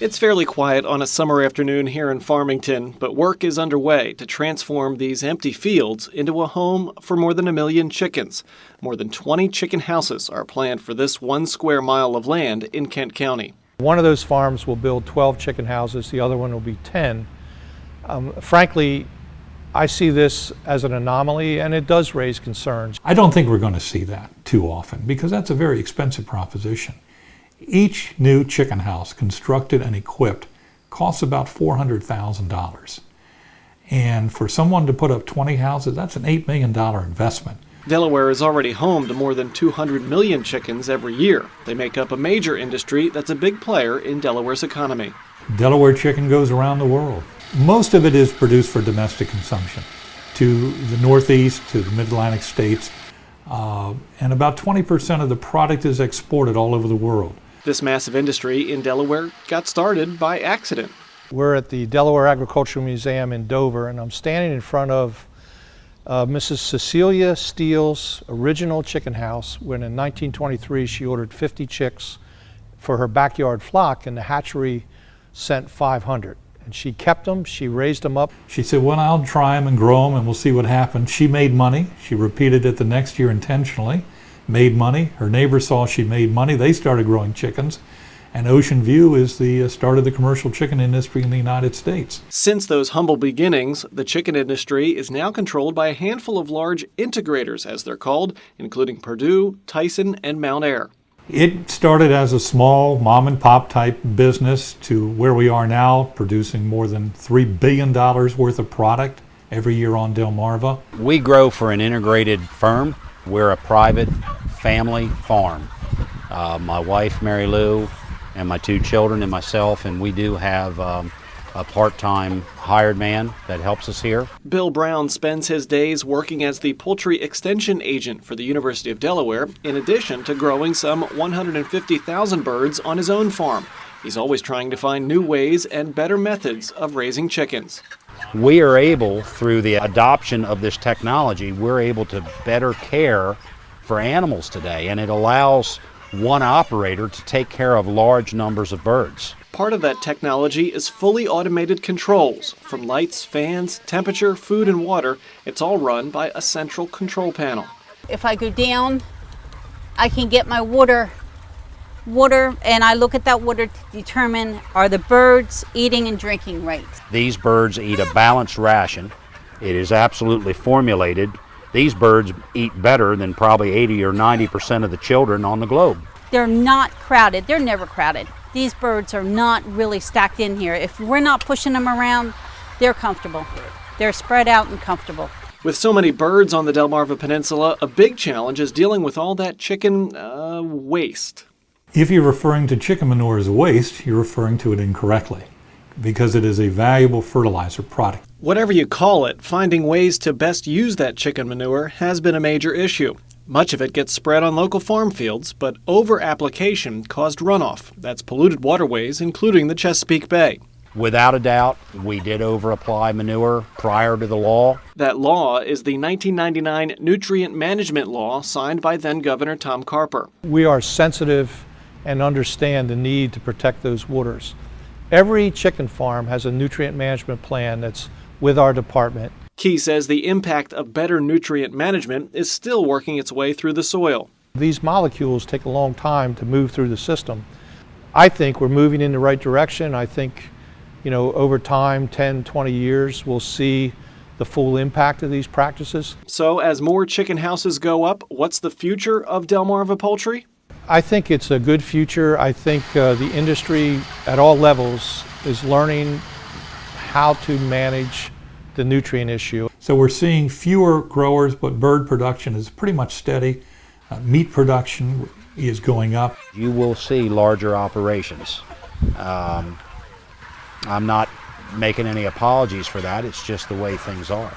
It's fairly quiet on a summer afternoon here in Farmington, but work is underway to transform these empty fields into a home for more than 1 million chickens. More than 20 chicken houses are planned for this 1 square mile of land in Kent County. One of those farms will build 12 chicken houses, the other one will be 10. Frankly, I see this as an anomaly, and it does raise concerns. I don't think we're going to see that too often because that's a very expensive proposition. Each new chicken house constructed and equipped costs about $400,000. And for someone to put up 20 houses, that's an $8 million investment. Delaware is already home to more than 200 million chickens every year. They make up a major industry that's a big player in Delaware's economy. Delaware chicken goes around the world. Most of it is produced for domestic consumption to the Northeast, to the Mid-Atlantic states, and about 20% of the product is exported all over the world. This massive industry in Delaware got started by accident. We're at the Delaware Agricultural Museum in Dover, and I'm standing in front of Mrs. Cecilia Steele's original chicken house when in 1923 she ordered 50 chicks for her backyard flock, and the hatchery sent 500. And she kept them, she raised them up. She said, well, I'll try them and grow them and we'll see what happens. She made money. She repeated it the next year intentionally, made money. Her neighbors saw she made money. They started growing chickens. And Ocean View is the start of the commercial chicken industry in the United States. Since those humble beginnings, the chicken industry is now controlled by a handful of large integrators, as they're called, including Purdue, Tyson, and Mount Ayr. It started as a small mom and pop type business to where we are now, producing more than $3 billion worth of product every year on Delmarva. We grow for an integrated firm. We're a private family farm. My wife, Mary Lou, and my 2 children and myself, and we do have a part-time hired man that helps us here. Bill Brown spends his days working as the poultry extension agent for the University of Delaware, in addition to growing some 150,000 birds on his own farm. He's always trying to find new ways and better methods of raising chickens. We are able, through the adoption of this technology, we're able to better care for animals today, and it allows one operator to take care of large numbers of birds. Part of that technology is fully automated controls. From lights, fans, temperature, food, and water, it's all run by a central control panel. If I go down, I can get my water, and I look at that water to determine are the birds eating and drinking right. These birds eat a balanced ration. It is absolutely formulated. These birds eat better than probably 80 or 90% of the children on the globe. They're not crowded. They're never crowded. These birds are not really stacked in here. If we're not pushing them around, they're comfortable. They're spread out and comfortable. With so many birds on the Delmarva Peninsula, a big challenge is dealing with all that chicken waste. If you're referring to chicken manure as waste, you're referring to it incorrectly because it is a valuable fertilizer product. Whatever you call it, finding ways to best use that chicken manure has been a major issue. Much of it gets spread on local farm fields, but over-application caused runoff. That's polluted waterways, including the Chesapeake Bay. Without a doubt, we did over-apply manure prior to the law. That law is the 1999 Nutrient Management Law signed by then-Governor Tom Carper. We are sensitive and understand the need to protect those waters. Every chicken farm has a nutrient management plan that's with our department. Key says the impact of better nutrient management is still working its way through the soil. These molecules take a long time to move through the system. I think we're moving in the right direction. I think, over time, 10, 20 years, we'll see the full impact of these practices. So as more chicken houses go up, what's the future of Delmarva poultry? I think it's a good future. I think the industry at all levels is learning how to manage the nutrient issue. So we're seeing fewer growers, but bird production is pretty much steady. Meat production is going up. You will see larger operations. I'm not making any apologies for that. It's just the way things are.